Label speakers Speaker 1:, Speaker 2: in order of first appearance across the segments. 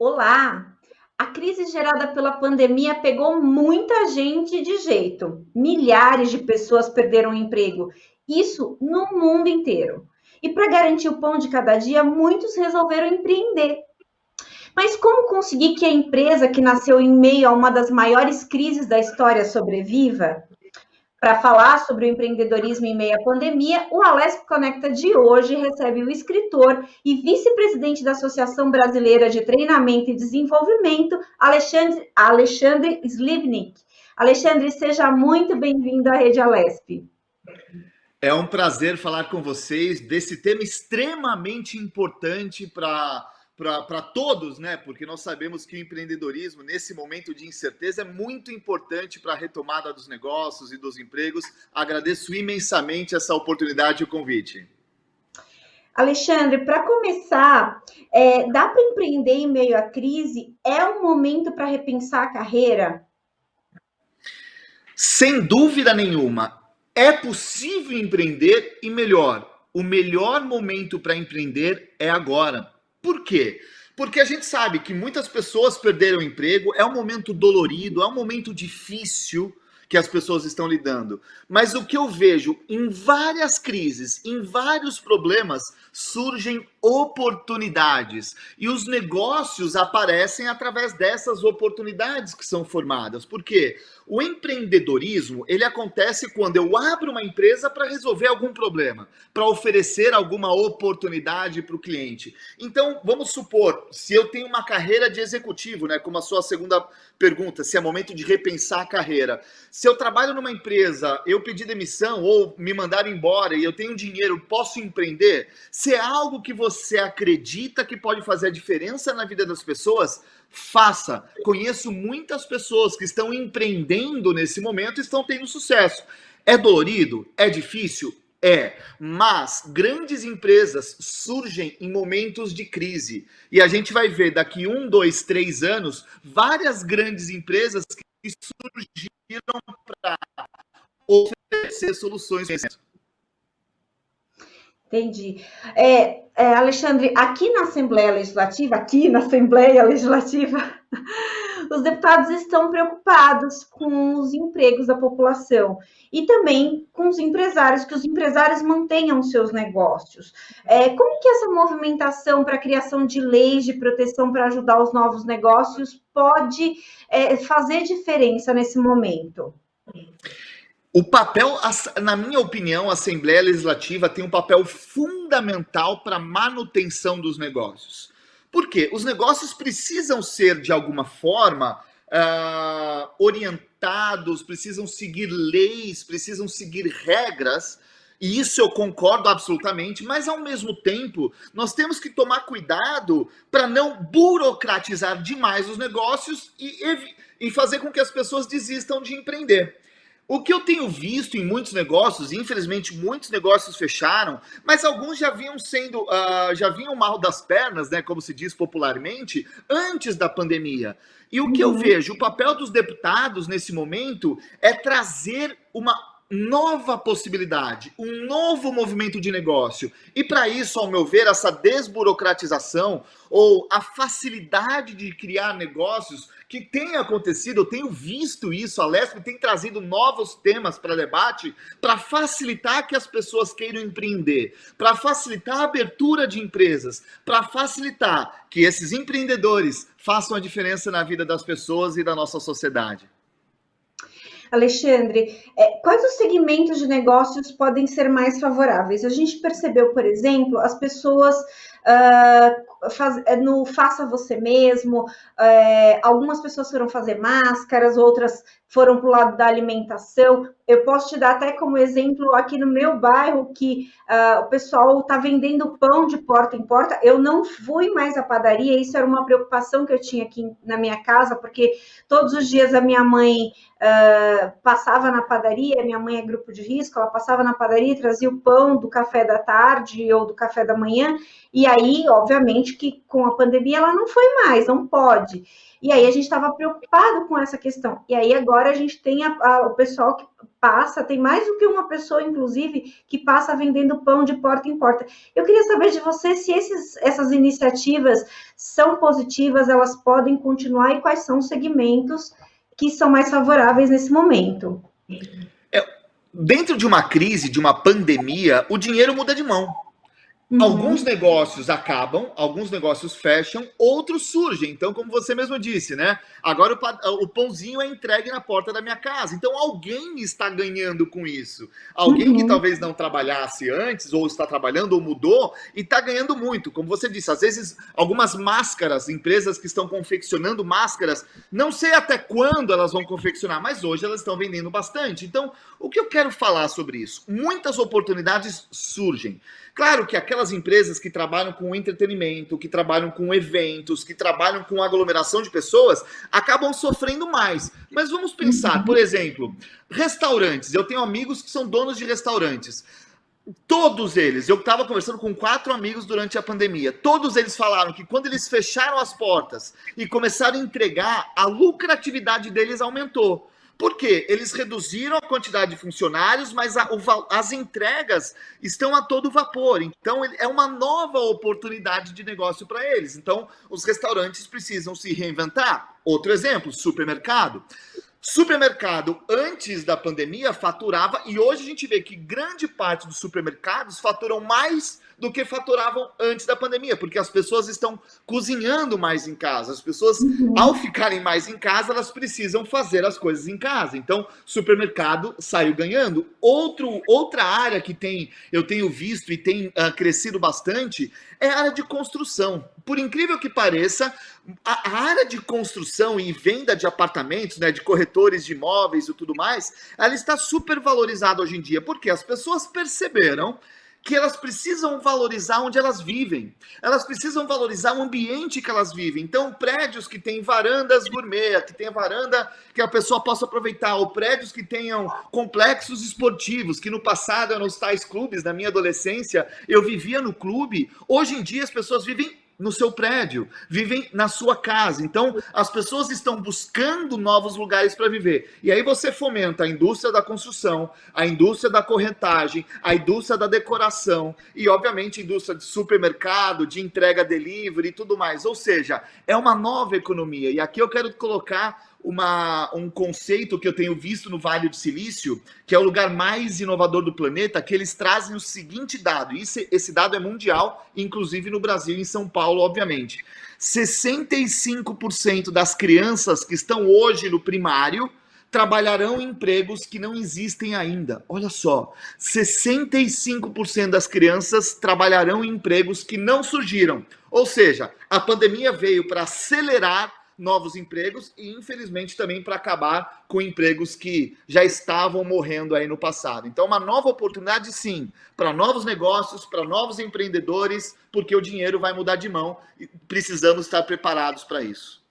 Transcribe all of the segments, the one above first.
Speaker 1: Olá! A crise gerada pela pandemia pegou muita gente de jeito. Milhares de pessoas perderam o emprego. Isso no mundo inteiro. E para garantir o pão de cada dia, muitos resolveram empreender. Mas como conseguir que a empresa que nasceu em meio a uma das maiores crises da história sobreviva? Para falar sobre o empreendedorismo em meio à pandemia, o Alesp Conecta de hoje recebe o escritor e vice-presidente da Associação Brasileira de Treinamento e Desenvolvimento, Alexandre Slivnik. Alexandre, seja muito bem-vindo à Rede Alesp.
Speaker 2: É um prazer falar com vocês desse tema extremamente importante para todos, né? Porque nós sabemos que o empreendedorismo, nesse momento de incerteza, é muito importante para a retomada dos negócios e dos empregos. Agradeço imensamente essa oportunidade e o convite.
Speaker 1: Alexandre, para começar, dá para empreender em meio à crise? É um momento para repensar a carreira?
Speaker 2: Sem dúvida nenhuma, é possível empreender e melhor, o melhor momento para empreender é agora. Por quê? Porque a gente sabe que muitas pessoas perderam o emprego, é um momento dolorido, é um momento difícil que as pessoas estão lidando. Mas o que eu vejo em várias crises, em vários problemas, surgem oportunidades. E os negócios aparecem através dessas oportunidades que são formadas. Por quê? O empreendedorismo, ele acontece quando eu abro uma empresa para resolver algum problema, para oferecer alguma oportunidade para o cliente. Então, vamos supor, se eu tenho uma carreira de executivo, né, como a sua segunda pergunta, se é momento de repensar a carreira. Se eu trabalho numa empresa, eu pedi demissão ou me mandaram embora e eu tenho dinheiro, posso empreender? Se é algo que você acredita que pode fazer a diferença na vida das pessoas, faça. Conheço muitas pessoas que estão empreendendo nesse momento e estão tendo sucesso. É dolorido? É difícil? É, mas grandes empresas surgem em momentos de crise. E a gente vai ver daqui 1, 2, 3 anos, várias grandes empresas que surgiram para oferecer soluções.
Speaker 1: Entendi. Alexandre, aqui na Assembleia Legislativa, os deputados estão preocupados com os empregos da população e também com os empresários, que os empresários mantenham seus negócios. Como que essa movimentação para a criação de leis de proteção para ajudar os novos negócios pode fazer diferença nesse momento?
Speaker 2: O papel, na minha opinião, a Assembleia Legislativa tem um papel fundamental para a manutenção dos negócios. Por quê? Os negócios precisam ser, de alguma forma, orientados, precisam seguir leis, precisam seguir regras, e isso eu concordo absolutamente, mas ao mesmo tempo nós temos que tomar cuidado para não burocratizar demais os negócios e fazer com que as pessoas desistam de empreender. O que eu tenho visto em muitos negócios, infelizmente muitos negócios fecharam, mas alguns já vinham mal das pernas, né, como se diz popularmente, antes da pandemia. E o que eu vejo, o papel dos deputados nesse momento é trazer uma nova possibilidade, um novo movimento de negócio. E para isso, ao meu ver, essa desburocratização ou a facilidade de criar negócios que tem acontecido, eu tenho visto isso, a Alesp tem trazido novos temas para debate para facilitar que as pessoas queiram empreender, para facilitar a abertura de empresas, para facilitar que esses empreendedores façam a diferença na vida das pessoas e da nossa sociedade.
Speaker 1: Alexandre, quais os segmentos de negócios podem ser mais favoráveis? A gente percebeu, por exemplo, as pessoas no faça você mesmo, algumas pessoas foram fazer máscaras, outras foram para o lado da alimentação. Eu posso te dar até como exemplo aqui no meu bairro que o pessoal está vendendo pão de porta em porta. Eu não fui mais à padaria, isso era uma preocupação que eu tinha aqui na minha casa, porque todos os dias a minha mãe passava na padaria, minha mãe é grupo de risco, ela passava na padaria e trazia o pão do café da tarde ou do café da manhã, e aí, obviamente, gente que com a pandemia ela não foi mais, não pode. E aí a gente estava preocupado com essa questão. E aí agora a gente tem o pessoal que passa, tem mais do que uma pessoa, inclusive, que passa vendendo pão de porta em porta. Eu queria saber de você se essas iniciativas são positivas, elas podem continuar e quais são os segmentos que são mais favoráveis nesse momento.
Speaker 2: Dentro de uma crise, de uma pandemia, o dinheiro muda de mão. Alguns negócios acabam, alguns negócios fecham, outros surgem. Então, como você mesmo disse, né? Agora o pãozinho é entregue na porta da minha casa. Então, alguém está ganhando com isso. Alguém que talvez não trabalhasse antes, ou está trabalhando, ou mudou, e está ganhando muito. Como você disse, às vezes, algumas máscaras, empresas que estão confeccionando máscaras, não sei até quando elas vão confeccionar, mas hoje elas estão vendendo bastante. Então, o que eu quero falar sobre isso? Muitas oportunidades surgem. Claro que aquelas empresas que trabalham com entretenimento, que trabalham com eventos, que trabalham com aglomeração de pessoas, acabam sofrendo mais. Mas vamos pensar, por exemplo, restaurantes. Eu tenho amigos que são donos de restaurantes. Todos eles, eu estava conversando com 4 amigos durante a pandemia, todos eles falaram que quando eles fecharam as portas e começaram a entregar, a lucratividade deles aumentou. Por quê? Eles reduziram a quantidade de funcionários, mas as entregas estão a todo vapor. Então, é uma nova oportunidade de negócio para eles. Então, os restaurantes precisam se reinventar. Outro exemplo, supermercado. Supermercado, antes da pandemia, faturava, e hoje a gente vê que grande parte dos supermercados faturam mais do que faturavam antes da pandemia, porque as pessoas estão cozinhando mais em casa. As pessoas, ao ficarem mais em casa, elas precisam fazer as coisas em casa. Então, supermercado saiu ganhando. Outra área que eu tenho visto e tem crescido bastante é a área de construção. Por incrível que pareça, a área de construção e venda de apartamentos, né, de corretores de imóveis e tudo mais, ela está super valorizada hoje em dia, porque as pessoas perceberam que elas precisam valorizar onde elas vivem. Elas precisam valorizar o ambiente que elas vivem. Então, prédios que têm varandas gourmet, que tem varanda que a pessoa possa aproveitar, ou prédios que tenham complexos esportivos, que no passado eram os tais clubes, na minha adolescência, eu vivia no clube. Hoje em dia as pessoas vivem no seu prédio, vivem na sua casa. Então, as pessoas estão buscando novos lugares para viver. E aí você fomenta a indústria da construção, a indústria da corretagem, a indústria da decoração e, obviamente, a indústria de supermercado, de entrega delivery e tudo mais. Ou seja, é uma nova economia. E aqui eu quero colocar um conceito que eu tenho visto no Vale do Silício, que é o lugar mais inovador do planeta, que eles trazem o seguinte dado, e esse dado é mundial, inclusive no Brasil, em São Paulo, obviamente. 65% das crianças que estão hoje no primário trabalharão em empregos que não existem ainda. Olha só, 65% das crianças trabalharão em empregos que não surgiram. Ou seja, a pandemia veio para acelerar novos empregos e, infelizmente, também para acabar com empregos que já estavam morrendo aí no passado. Então, uma nova oportunidade, sim, para novos negócios, para novos empreendedores, porque o dinheiro vai mudar de mão e precisamos estar preparados para isso.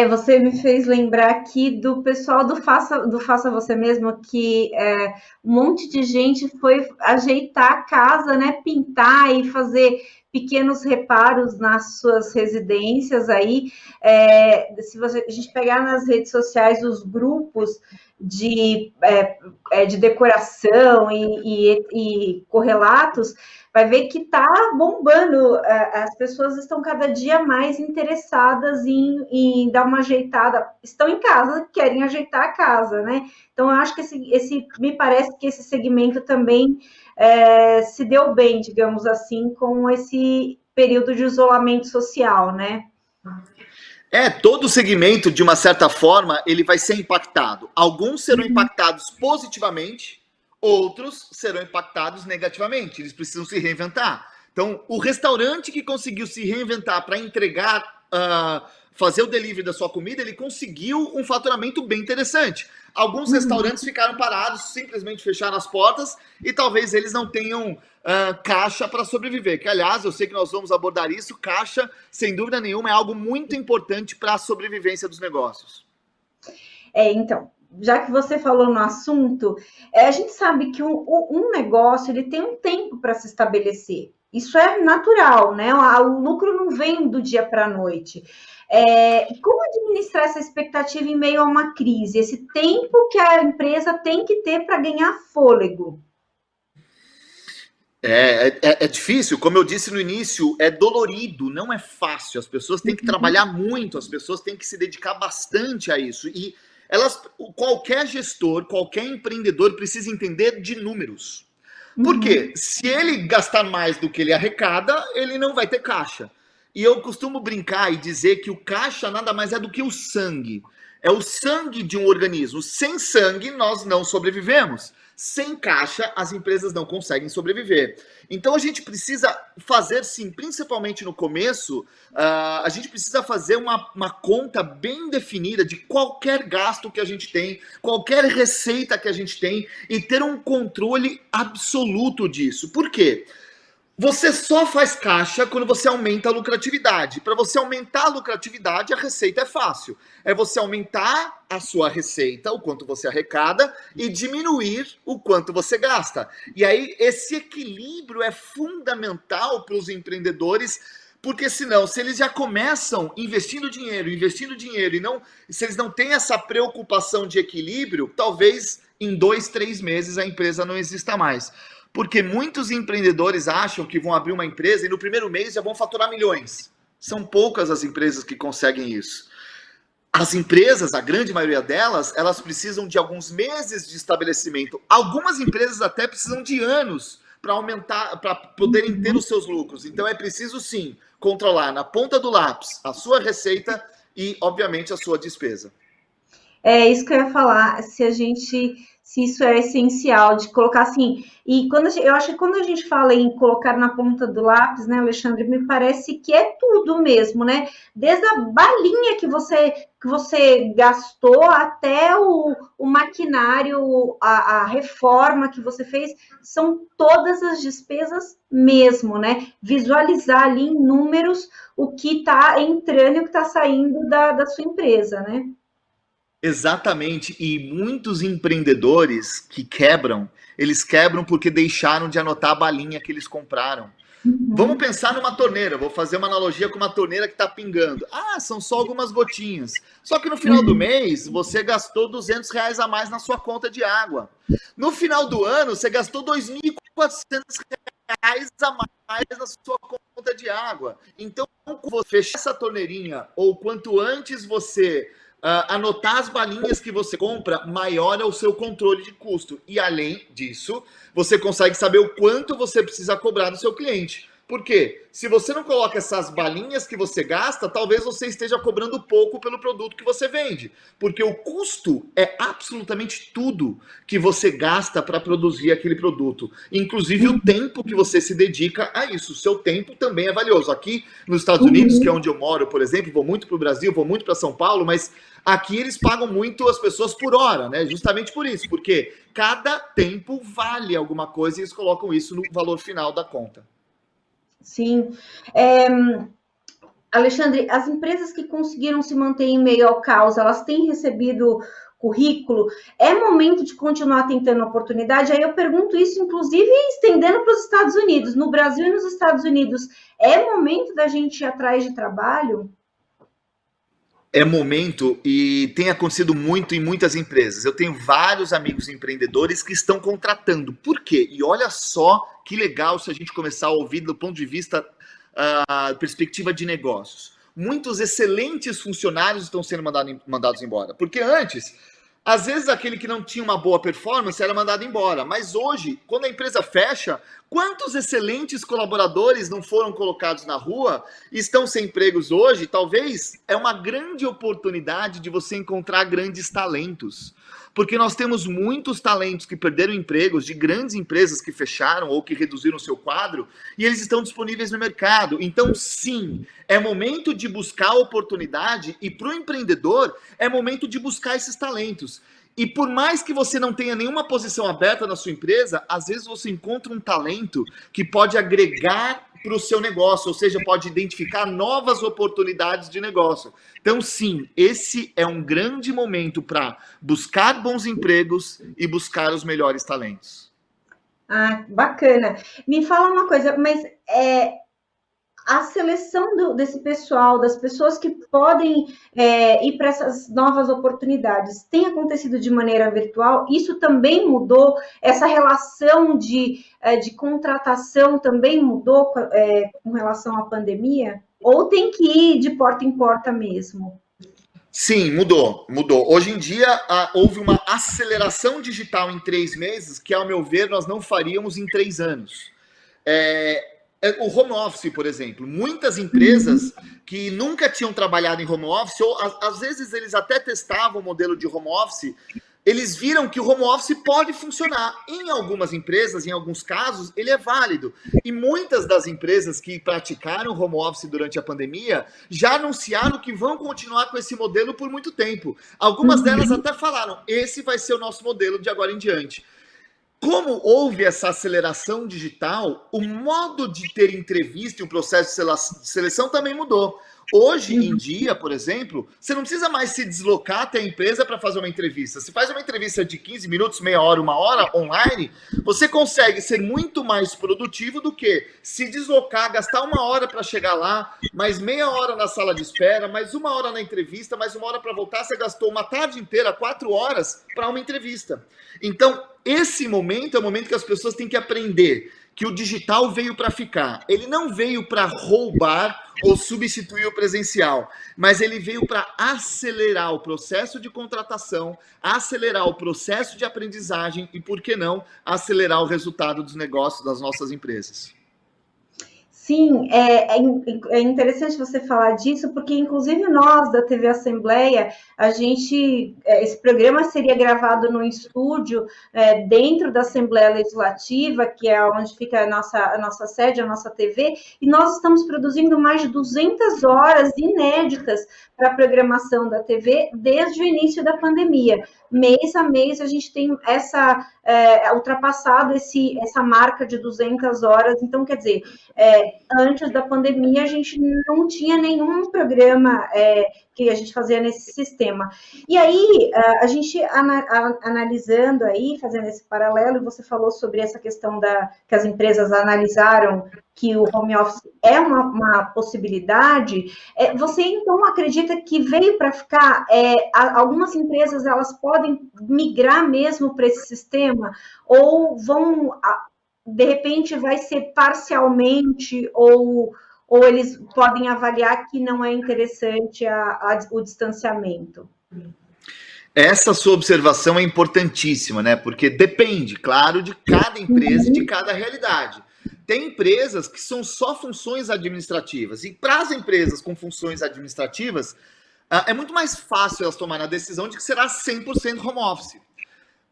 Speaker 1: Você me fez lembrar aqui do pessoal do Faça Você Mesmo, que um monte de gente foi ajeitar a casa, né, pintar e fazer pequenos reparos nas suas residências aí. Se a gente pegar nas redes sociais os grupos de decoração e correlatos, vai ver que está bombando. As pessoas estão cada dia mais interessadas em dar uma ajeitada. Estão em casa, querem ajeitar a casa, né? Então, eu acho que me parece que esse segmento também se deu bem, digamos assim, com esse período de isolamento social, né?
Speaker 2: Todo segmento, de uma certa forma, ele vai ser impactado. Alguns serão impactados positivamente, outros serão impactados negativamente. Eles precisam se reinventar. Então, o restaurante que conseguiu se reinventar para entregar, fazer o delivery da sua comida, ele conseguiu um faturamento bem interessante. Alguns restaurantes ficaram parados, simplesmente fecharam as portas e talvez eles não tenham caixa para sobreviver. Que, aliás, eu sei que nós vamos abordar isso. Caixa, sem dúvida nenhuma, é algo muito importante para a sobrevivência dos negócios.
Speaker 1: Então, já que você falou no assunto, a gente sabe que um negócio ele tem um tempo para se estabelecer. Isso é natural, né? O lucro não vem do dia para a noite. Como administrar essa expectativa em meio a uma crise? Esse tempo que a empresa tem que ter para ganhar fôlego.
Speaker 2: É difícil, como eu disse no início, é dolorido, não é fácil. As pessoas têm que trabalhar muito, as pessoas têm que se dedicar bastante a isso. E qualquer gestor, qualquer empreendedor precisa entender de números. Por quê? Se ele gastar mais do que ele arrecada, ele não vai ter caixa. E eu costumo brincar e dizer que o caixa nada mais é do que o sangue. É o sangue de um organismo. Sem sangue, nós não sobrevivemos. Sem caixa, as empresas não conseguem sobreviver. Então a gente precisa fazer, sim, principalmente no começo, a gente precisa fazer uma conta bem definida de qualquer gasto que a gente tem, qualquer receita que a gente tem, e ter um controle absoluto disso. Por quê? Você só faz caixa quando você aumenta a lucratividade. Para você aumentar a lucratividade, a receita é fácil. É você aumentar a sua receita, o quanto você arrecada, e diminuir o quanto você gasta. E aí, esse equilíbrio é fundamental para os empreendedores, porque senão, se eles já começam investindo dinheiro, e não, se eles não têm essa preocupação de equilíbrio, talvez em 2, 3 meses a empresa não exista mais. Porque muitos empreendedores acham que vão abrir uma empresa e no primeiro mês já vão faturar milhões. São poucas as empresas que conseguem isso. As empresas, a grande maioria delas, elas precisam de alguns meses de estabelecimento. Algumas empresas até precisam de anos para aumentar, para poderem ter os seus lucros. Então é preciso sim controlar na ponta do lápis a sua receita e, obviamente, a sua despesa.
Speaker 1: É isso que eu ia falar, se isso é essencial, de colocar assim, e eu acho que quando a gente fala em colocar na ponta do lápis, né, Alexandre, me parece que é tudo mesmo, né? Desde a balinha que você gastou até o maquinário, a reforma que você fez, são todas as despesas mesmo, né? Visualizar ali em números o que está entrando e o que está saindo da sua empresa, né?
Speaker 2: Exatamente, e muitos empreendedores que quebram, eles quebram porque deixaram de anotar a balinha que eles compraram. Vamos pensar numa torneira, vou fazer uma analogia com uma torneira que está pingando. Ah, são só algumas gotinhas. Só que no final do mês, você gastou R$ 200 a mais na sua conta de água. No final do ano, você gastou R$ 2.400 a mais na sua conta de água. Então, quando você fechar essa torneirinha, ou quanto antes você anotar as balinhas que você compra, maior é o seu controle de custo. E além disso, você consegue saber o quanto você precisa cobrar do seu cliente. Por quê? Se você não coloca essas balinhas que você gasta, talvez você esteja cobrando pouco pelo produto que você vende. Porque o custo é absolutamente tudo que você gasta para produzir aquele produto. Inclusive o tempo que você se dedica a isso. O seu tempo também é valioso. Aqui nos Estados Unidos, que é onde eu moro, por exemplo, vou muito para o Brasil, vou muito para São Paulo, mas aqui eles pagam muito as pessoas por hora, né? Justamente por isso, porque cada tempo vale alguma coisa e eles colocam isso no valor final da conta.
Speaker 1: Sim. Alexandre, as empresas que conseguiram se manter em meio ao caos, elas têm recebido currículo? É momento de continuar tentando oportunidade? Aí eu pergunto isso, inclusive, estendendo para os Estados Unidos. No Brasil e nos Estados Unidos, é momento da gente ir atrás de trabalho?
Speaker 2: É momento e tem acontecido muito em muitas empresas. Eu tenho vários amigos empreendedores que estão contratando. Por quê? E olha só que legal se a gente começar a ouvir do ponto de vista perspectiva de negócios. Muitos excelentes funcionários estão sendo mandados embora. Porque antes, às vezes aquele que não tinha uma boa performance era mandado embora. Mas hoje, quando a empresa fecha, quantos excelentes colaboradores não foram colocados na rua e estão sem empregos hoje? Talvez é uma grande oportunidade de você encontrar grandes talentos. Porque nós temos muitos talentos que perderam empregos de grandes empresas que fecharam ou que reduziram o seu quadro e eles estão disponíveis no mercado. Então, sim, é momento de buscar oportunidade e para o empreendedor é momento de buscar esses talentos. E por mais que você não tenha nenhuma posição aberta na sua empresa, às vezes você encontra um talento que pode agregar para o seu negócio, ou seja, pode identificar novas oportunidades de negócio. Então, sim, esse é um grande momento para buscar bons empregos e buscar os melhores talentos.
Speaker 1: Ah, bacana. Me fala uma coisa, mas a seleção desse pessoal, das pessoas que podem ir para essas novas oportunidades, tem acontecido de maneira virtual? Isso também mudou? Essa relação de contratação também mudou com relação à pandemia? Ou tem que ir de porta em porta mesmo?
Speaker 2: Sim, mudou, mudou. Hoje em dia, houve uma aceleração digital em 3 meses que, ao meu ver, nós não faríamos em 3 anos. O home office, por exemplo, muitas empresas que nunca tinham trabalhado em home office, ou às vezes eles até testavam o modelo de home office, eles viram que o home office pode funcionar. Em algumas empresas, em alguns casos, ele é válido. E muitas das empresas que praticaram home office durante a pandemia já anunciaram que vão continuar com esse modelo por muito tempo. Algumas delas até falaram: esse vai ser o nosso modelo de agora em diante. Como houve essa aceleração digital, o modo de ter entrevista e o processo de seleção também mudou. Hoje em dia, por exemplo, você não precisa mais se deslocar até a empresa para fazer uma entrevista. Se faz uma entrevista de 15 minutos, meia hora, 1 hora, online, você consegue ser muito mais produtivo do que se deslocar, gastar 1 hora para chegar lá, mais meia hora na sala de espera, mais 1 hora na entrevista, mais 1 hora para voltar. Você gastou uma tarde inteira, 4 horas, para uma entrevista. Então, esse momento é o momento que as pessoas têm que aprender que o digital veio para ficar. Ele não veio para roubar ou substituir o presencial, mas ele veio para acelerar o processo de contratação, acelerar o processo de aprendizagem e, por que não, acelerar o resultado dos negócios das nossas empresas.
Speaker 1: Sim, é interessante você falar disso, porque inclusive nós da TV Assembleia, esse programa seria gravado no estúdio dentro da Assembleia Legislativa, que é onde fica a nossa sede, a nossa TV, e nós estamos produzindo mais de 200 horas inéditas para a programação da TV desde o início da pandemia. Mês a mês a gente tem ultrapassado essa marca de 200 horas, então quer dizer, antes da pandemia, a gente não tinha nenhum programa que a gente fazia nesse sistema. E aí, a gente analisando aí, fazendo esse paralelo, e você falou sobre essa questão que as empresas analisaram que o home office é uma possibilidade, você então acredita que veio para ficar? Algumas empresas, elas podem migrar mesmo para esse sistema? Ou vão de repente vai ser parcialmente, ou eles podem avaliar que não é interessante o distanciamento?
Speaker 2: Essa sua observação é importantíssima, né? Porque depende, claro, de cada empresa e de cada realidade. Tem empresas que são só funções administrativas, e para as empresas com funções administrativas, é muito mais fácil elas tomarem a decisão de que será 100% home office.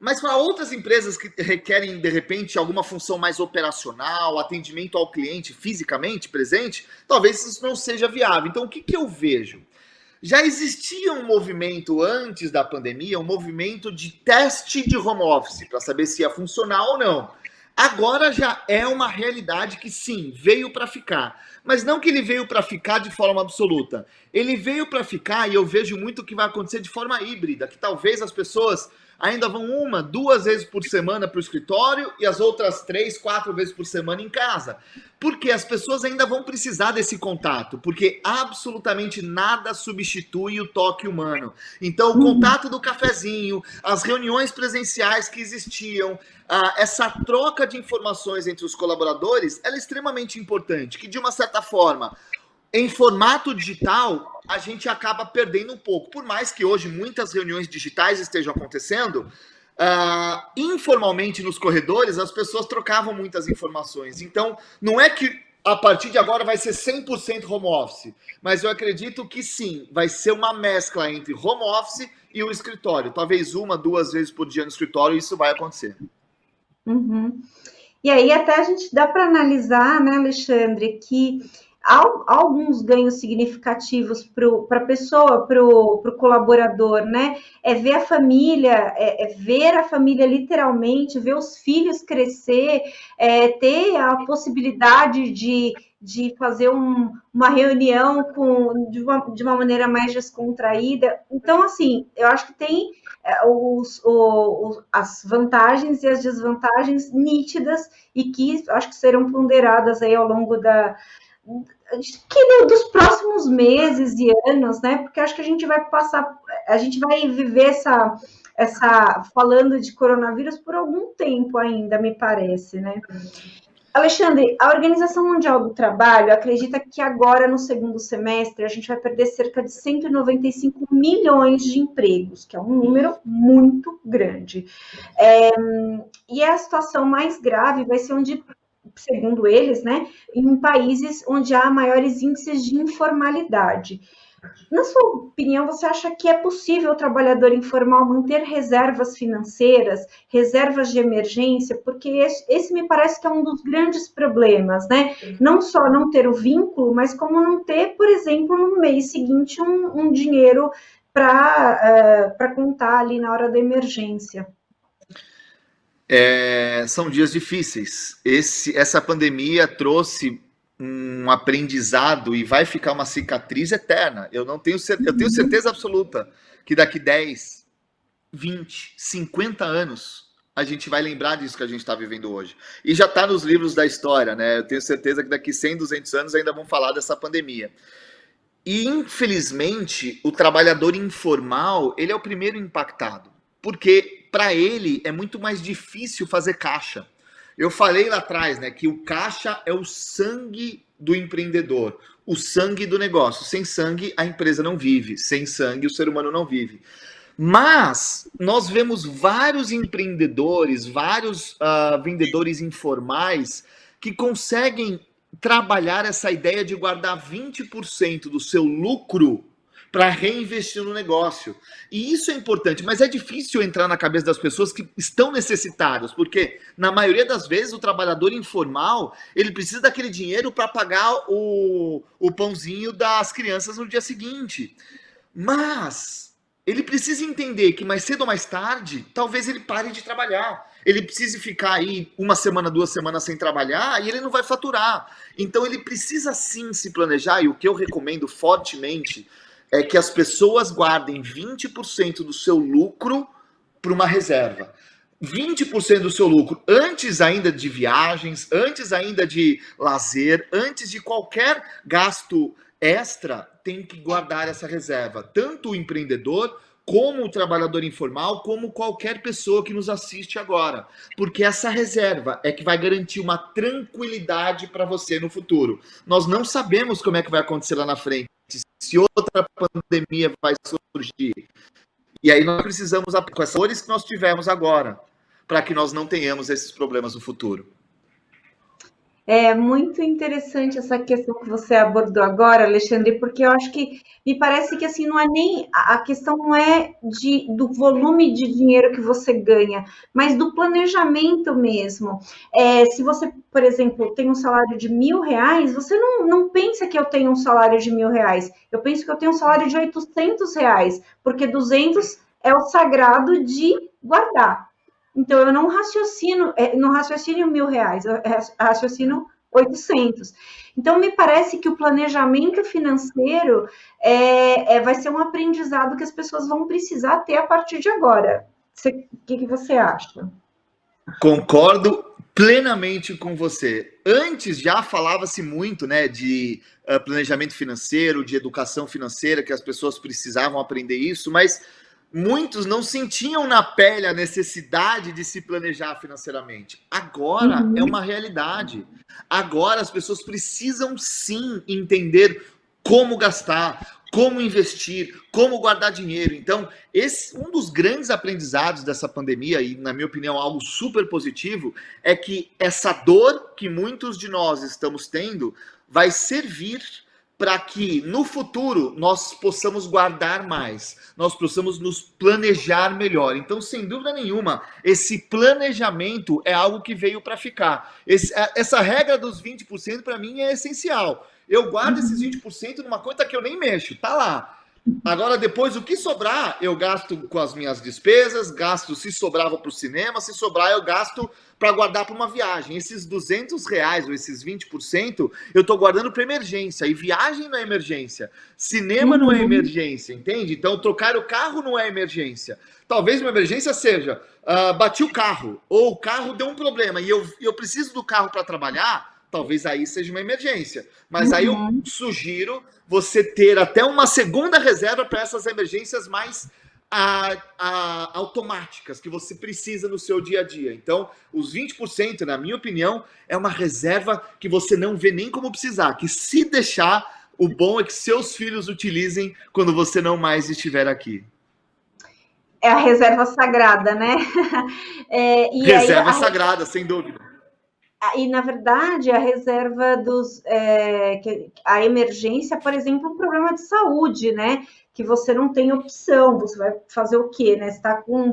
Speaker 2: Mas para outras empresas que requerem, de repente, alguma função mais operacional, atendimento ao cliente fisicamente presente, talvez isso não seja viável. Então, o que eu vejo? Já existia um movimento antes da pandemia, um movimento de teste de home office, para saber se ia funcionar ou não. Agora já é uma realidade que sim, veio para ficar. Mas não que ele veio para ficar de forma absoluta. Ele veio para ficar, e eu vejo muito o que vai acontecer de forma híbrida, que talvez as pessoas ainda vão 1, 2 vezes por semana para o escritório e as outras 3, 4 vezes por semana em casa. Porque as pessoas ainda vão precisar desse contato, porque absolutamente nada substitui o toque humano. Então, o contato do cafezinho, as reuniões presenciais que existiam, essa troca de informações entre os colaboradores, ela é extremamente importante, que de uma certa forma, em formato digital, a gente acaba perdendo um pouco. Por mais que hoje muitas reuniões digitais estejam acontecendo, informalmente nos corredores, as pessoas trocavam muitas informações. Então, não é que a partir de agora vai ser 100% home office, mas eu acredito que sim, vai ser uma mescla entre home office e o escritório. Talvez 1, 2 vezes por dia no escritório, isso vai acontecer.
Speaker 1: Uhum. E aí até a gente dá para analisar, né, Alexandre, que há alguns ganhos significativos para a pessoa, para o colaborador, né? Ver a família, ver a família literalmente, ver os filhos crescer, ter a possibilidade de de fazer uma reunião de uma maneira mais descontraída. Então, assim, eu acho que tem as vantagens e as desvantagens nítidas e que acho que serão ponderadas aí ao longo dos próximos meses e anos, né? Porque acho que a gente vai viver falando de coronavírus por algum tempo ainda, me parece, né? Alexandre, a Organização Mundial do Trabalho acredita que agora, no segundo semestre, a gente vai perder cerca de 195 milhões de empregos, que é um número muito grande. E a situação mais grave vai ser onde, segundo eles, né, em países onde há maiores índices de informalidade. Na sua opinião, você acha que é possível o trabalhador informal manter reservas financeiras, reservas de emergência? Porque esse me parece que é um dos grandes problemas, né? Não só não ter o vínculo, mas como não ter, por exemplo, no mês seguinte um dinheiro para contar ali na hora da emergência.
Speaker 2: São dias difíceis. Essa pandemia trouxe um aprendizado e vai ficar uma cicatriz eterna. Eu tenho certeza absoluta que daqui 10, 20, 50 anos a gente vai lembrar disso que a gente está vivendo hoje. E já está nos livros da história, né? Eu tenho certeza que daqui 100, 200 anos ainda vão falar dessa pandemia. E, infelizmente, o trabalhador informal, ele é o primeiro impactado. Porque, para ele, é muito mais difícil fazer caixa. Eu falei lá atrás, né, que o caixa é o sangue do empreendedor, o sangue do negócio. Sem sangue, a empresa não vive. Sem sangue, o ser humano não vive. Mas nós vemos vários empreendedores, vários vendedores informais que conseguem trabalhar essa ideia de guardar 20% do seu lucro para reinvestir no negócio. E isso é importante, mas é difícil entrar na cabeça das pessoas que estão necessitadas, porque na maioria das vezes o trabalhador informal, ele precisa daquele dinheiro para pagar o pãozinho das crianças no dia seguinte. Mas ele precisa entender que mais cedo ou mais tarde, talvez ele pare de trabalhar. Ele precise ficar aí 1 semana, 2 semanas sem trabalhar e ele não vai faturar. Então ele precisa sim se planejar, e o que eu recomendo fortemente é que as pessoas guardem 20% do seu lucro para uma reserva. 20% do seu lucro antes ainda de viagens, antes ainda de lazer, antes de qualquer gasto extra, tem que guardar essa reserva. Tanto o empreendedor, como o trabalhador informal, como qualquer pessoa que nos assiste agora. Porque essa reserva é que vai garantir uma tranquilidade para você no futuro. Nós não sabemos como é que vai acontecer lá na frente, se outra pandemia vai surgir. E aí nós precisamos aplicar com essas dores que nós tivemos agora, para que nós não tenhamos esses problemas no futuro.
Speaker 1: É muito interessante essa questão que você abordou agora, Alexandre, porque eu acho que me parece que assim não é nem a questão não é do volume de dinheiro que você ganha, mas do planejamento mesmo. Se você, por exemplo, tem um salário de R$ 1.000, você não pensa que eu tenho um salário de R$ 1.000. Eu penso que eu tenho um salário de R$ 800, porque 200 é o sagrado de guardar. Então, eu não raciocino R$ 1.000, eu raciocino 800. Então, me parece que o planejamento financeiro vai ser um aprendizado que as pessoas vão precisar ter a partir de agora. O que você acha?
Speaker 2: Concordo plenamente com você. Antes já falava-se muito, né, de planejamento financeiro, de educação financeira, que as pessoas precisavam aprender isso, mas muitos não sentiam na pele a necessidade de se planejar financeiramente. Agora é uma realidade. Agora as pessoas precisam sim entender como gastar, como investir, como guardar dinheiro. Então, um dos grandes aprendizados dessa pandemia, e na minha opinião algo super positivo, é que essa dor que muitos de nós estamos tendo vai servir para que no futuro nós possamos guardar mais, nós possamos nos planejar melhor. Então, sem dúvida nenhuma, esse planejamento é algo que veio para ficar. Essa regra dos 20% para mim é essencial. Eu guardo esses 20% numa conta que eu nem mexo, tá lá. Agora, depois, o que sobrar, eu gasto com as minhas despesas, gasto se sobrava para o cinema, se sobrar, eu gasto para guardar para uma viagem. Esses R$ 200 ou esses 20%, eu estou guardando para emergência. E viagem não é emergência. Cinema não é
Speaker 1: Uhum.
Speaker 2: emergência, entende? Então, trocar o carro não é emergência. Talvez uma emergência seja, bati o carro, ou o carro deu um problema, e eu preciso do carro para trabalhar, talvez aí seja uma emergência. Mas aí eu
Speaker 1: Uhum.
Speaker 2: sugiro você ter até uma segunda reserva para essas emergências mais automáticas que você precisa no seu dia a dia. Então, os 20%, na minha opinião, é uma reserva que você não vê nem como precisar, que se deixar, o bom é que seus filhos utilizem quando você não mais estiver aqui.
Speaker 1: É a reserva sagrada, né? E aí
Speaker 2: Reserva sagrada, sem dúvida.
Speaker 1: e na verdade a reserva a emergência, por exemplo, um problema de saúde, né? Que você não tem opção, você vai fazer o quê, né? Você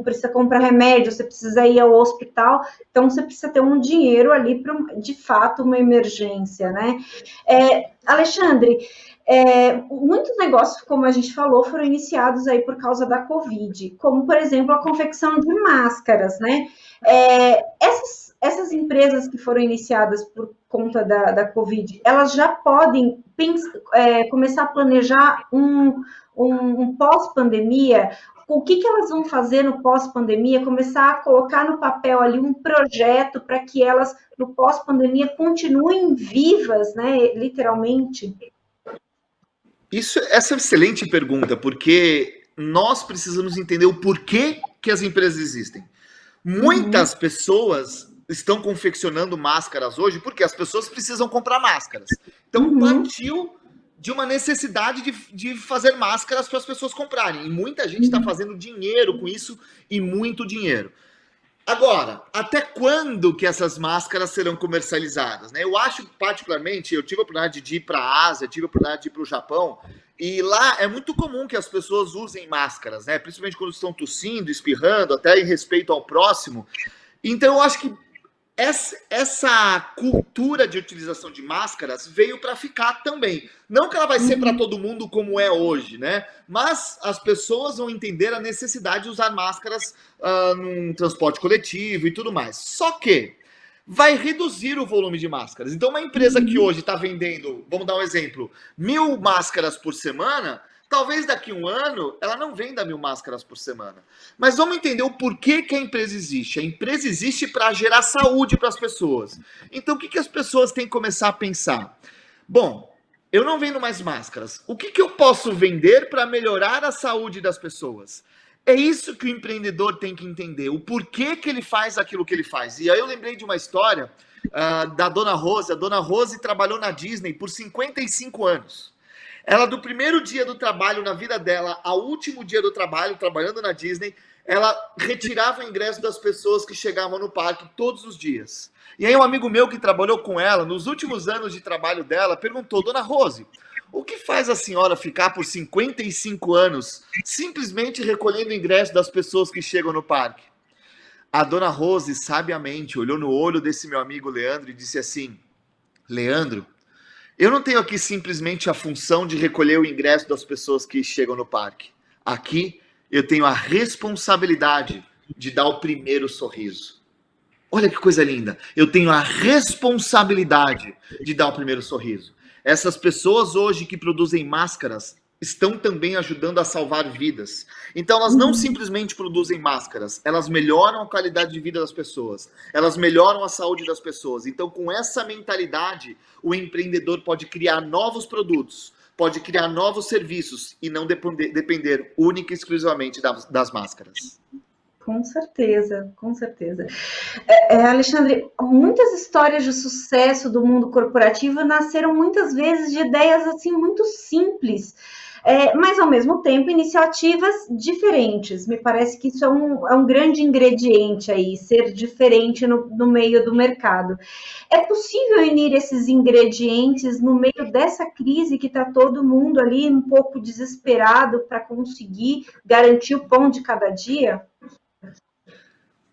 Speaker 1: precisa comprar remédio, você precisa ir ao hospital, então você precisa ter um dinheiro ali para, de fato, uma emergência, né? Alexandre, muitos negócios, como a gente falou, foram iniciados aí por causa da Covid, como, por exemplo, a confecção de máscaras, né? Essas empresas que foram iniciadas por conta da Covid, elas já podem começar a planejar um pós-pandemia. O que elas vão fazer no pós-pandemia? Começar a colocar no papel ali um projeto para que elas, no pós-pandemia, continuem vivas, né? Literalmente.
Speaker 2: Essa é uma excelente pergunta, porque nós precisamos entender o porquê que as empresas existem.
Speaker 1: Uhum,
Speaker 2: Muitas pessoas estão confeccionando máscaras hoje porque as pessoas precisam comprar máscaras. Então,
Speaker 1: uhum,
Speaker 2: partiu de uma necessidade de fazer máscaras para as pessoas comprarem. E muita gente está
Speaker 1: uhum.
Speaker 2: fazendo dinheiro com isso, e muito dinheiro. Agora, até quando que essas máscaras serão comercializadas? Né? Eu acho, particularmente, eu tive a oportunidade de ir para a Ásia, tive a oportunidade de ir para o Japão, e lá é muito comum que as pessoas usem máscaras, né? Principalmente quando estão tossindo, espirrando, até em respeito ao próximo. Então, eu acho que essa cultura de utilização de máscaras veio para ficar também. Não que ela vai ser para
Speaker 1: Uhum.
Speaker 2: todo mundo como é hoje, né? Mas as pessoas vão entender a necessidade de usar máscaras num transporte coletivo e tudo mais. Só que vai reduzir o volume de máscaras. Então, uma empresa que
Speaker 1: Uhum.
Speaker 2: hoje está vendendo, vamos dar um exemplo, 1.000 máscaras por semana, talvez daqui a um ano ela não venda 1.000 máscaras por semana. Mas vamos entender o porquê que a empresa existe. A empresa existe para gerar saúde para as pessoas. Então, o que as pessoas têm que começar a pensar? Bom, eu não vendo mais máscaras. O que eu posso vender para melhorar a saúde das pessoas? É isso que o empreendedor tem que entender, o porquê que ele faz aquilo que ele faz. E aí eu lembrei de uma história da Dona Rose. A Dona Rose trabalhou na Disney por 55 anos. Ela, do primeiro dia do trabalho na vida dela ao último dia do trabalho, trabalhando na Disney, ela retirava o ingresso das pessoas que chegavam no parque todos os dias. E aí um amigo meu que trabalhou com ela, nos últimos anos de trabalho dela, perguntou: Dona Rose, o que faz a senhora ficar por 55 anos simplesmente recolhendo o ingresso das pessoas que chegam no parque? A Dona Rose, sabiamente, olhou no olho desse meu amigo Leandro e disse assim: Leandro, eu não tenho aqui simplesmente a função de recolher o ingresso das pessoas que chegam no parque. Aqui eu tenho a responsabilidade de dar o primeiro sorriso. Olha que coisa linda. Eu tenho a responsabilidade de dar o primeiro sorriso. Essas pessoas hoje que produzem máscaras estão também ajudando a salvar vidas. Então elas não
Speaker 1: Uhum.
Speaker 2: simplesmente produzem máscaras, elas melhoram a qualidade de vida das pessoas, elas melhoram a saúde das pessoas. Então com essa mentalidade, o empreendedor pode criar novos produtos, pode criar novos serviços e não depender única e exclusivamente das máscaras.
Speaker 1: Com certeza, com certeza. Alexandre, muitas histórias de sucesso do mundo corporativo nasceram muitas vezes de ideias assim muito simples, mas ao mesmo tempo iniciativas diferentes. Me parece que isso é um grande ingrediente aí, ser diferente no meio do mercado. É possível unir esses ingredientes no meio dessa crise que está todo mundo ali um pouco desesperado para conseguir garantir o pão de cada dia?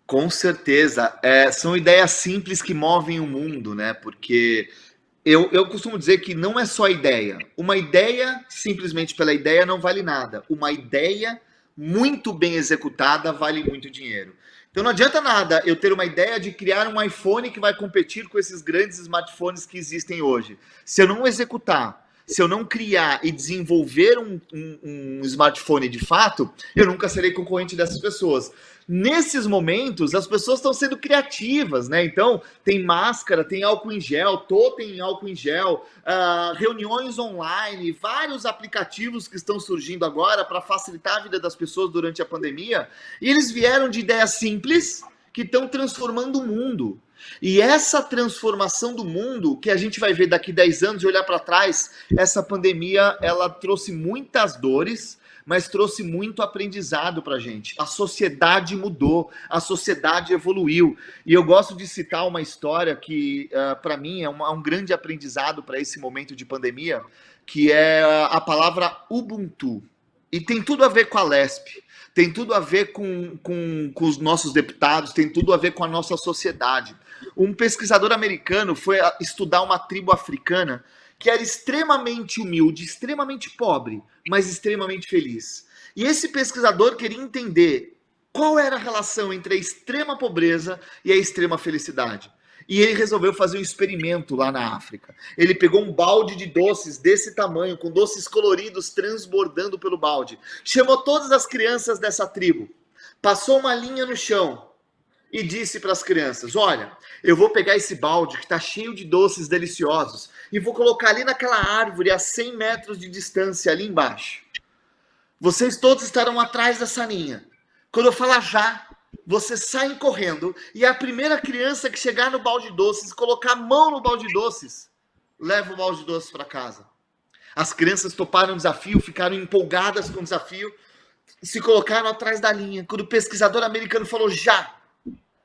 Speaker 2: Com certeza. São ideias simples que movem o mundo, né? Porque Eu costumo dizer que não é só ideia. Uma ideia, simplesmente pela ideia, não vale nada. Uma ideia muito bem executada vale muito dinheiro. Então não adianta nada eu ter uma ideia de criar um iPhone que vai competir com esses grandes smartphones que existem hoje. Se eu não executar, se eu não criar e desenvolver um smartphone de fato, eu nunca serei concorrente dessas pessoas. Nesses momentos, as pessoas estão sendo criativas, né? Então, tem máscara, tem álcool em gel, totem álcool em gel, reuniões online, vários aplicativos que estão surgindo agora para facilitar a vida das pessoas durante a pandemia. E eles vieram de ideias simples que estão transformando o mundo. E essa transformação do mundo, que a gente vai ver daqui 10 anos e olhar para trás, essa pandemia, ela trouxe muitas dores, mas trouxe muito aprendizado para a gente. A sociedade mudou, a sociedade evoluiu. E eu gosto de citar uma história que, para mim, é um grande aprendizado para esse momento de pandemia, que é a palavra Ubuntu. E tem tudo a ver com a LESP, tem tudo a ver com os nossos deputados, tem tudo a ver com a nossa sociedade. Um pesquisador americano foi estudar uma tribo africana que era extremamente humilde, extremamente pobre, mas extremamente feliz. E esse pesquisador queria entender qual era a relação entre a extrema pobreza e a extrema felicidade. E ele resolveu fazer um experimento lá na África. Ele pegou um balde de doces desse tamanho, com doces coloridos transbordando pelo balde. Chamou todas as crianças dessa tribo, passou uma linha no chão e disse para as crianças: olha, eu vou pegar esse balde que está cheio de doces deliciosos e vou colocar ali naquela árvore a 100 metros de distância, ali embaixo. Vocês todos estarão atrás dessa linha. Quando eu falar já, vocês saem correndo e a primeira criança que chegar no balde de doces, colocar a mão no balde de doces, leva o balde de doces para casa. As crianças toparam o desafio, ficaram empolgadas com o desafio, se colocaram atrás da linha. Quando o pesquisador americano falou já,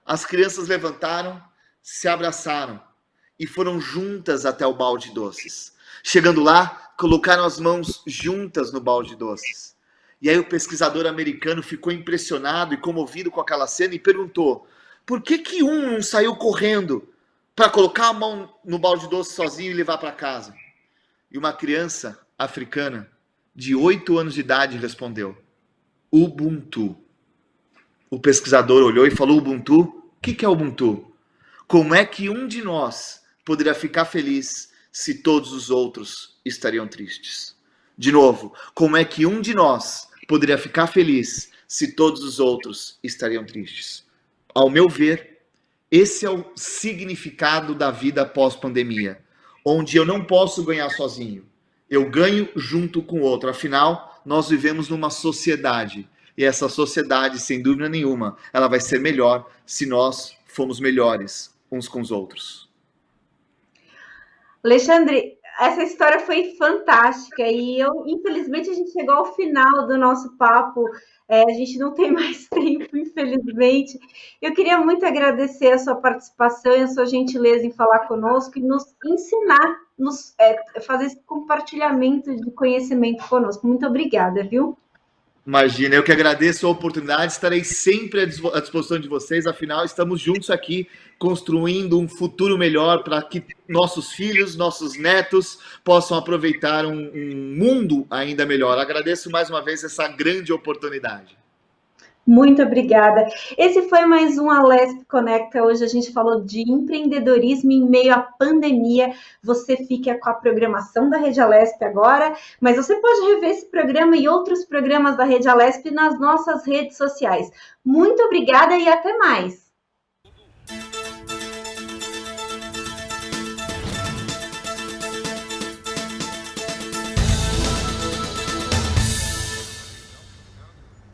Speaker 2: as crianças levantaram, se abraçaram e foram juntas até o balde de doces. Chegando lá, colocaram as mãos juntas no balde de doces. E aí o pesquisador americano ficou impressionado e comovido com aquela cena e perguntou: por que um não saiu correndo para colocar a mão no balde de doce sozinho e levar para casa? E uma criança africana de 8 anos de idade respondeu: Ubuntu. O pesquisador olhou e falou: Ubuntu? O que é Ubuntu? Como é que um de nós poderia ficar feliz se todos os outros estariam tristes? De novo, como é que um de nós poderia ficar feliz se todos os outros estariam tristes? Ao meu ver, esse é o significado da vida pós-pandemia, onde eu não posso ganhar sozinho. Eu ganho junto com o outro. Afinal, nós vivemos numa sociedade. E essa sociedade, sem dúvida nenhuma, ela vai ser melhor se nós formos melhores uns com os outros.
Speaker 1: Alexandre, essa história foi fantástica e infelizmente, a gente chegou ao final do nosso papo. A gente não tem mais tempo, infelizmente. Eu queria muito agradecer a sua participação e a sua gentileza em falar conosco e nos ensinar, fazer esse compartilhamento de conhecimento conosco. Muito obrigada, viu?
Speaker 2: Imagina, eu que agradeço a oportunidade, estarei sempre à disposição de vocês, afinal estamos juntos aqui construindo um futuro melhor para que nossos filhos, nossos netos possam aproveitar um mundo ainda melhor. Agradeço mais uma vez essa grande oportunidade.
Speaker 1: Muito obrigada. Esse foi mais um Alesp Conecta. Hoje a gente falou de empreendedorismo em meio à pandemia. Você fica com a programação da Rede Alesp agora, mas você pode rever esse programa e outros programas da Rede Alesp nas nossas redes sociais. Muito obrigada e até mais.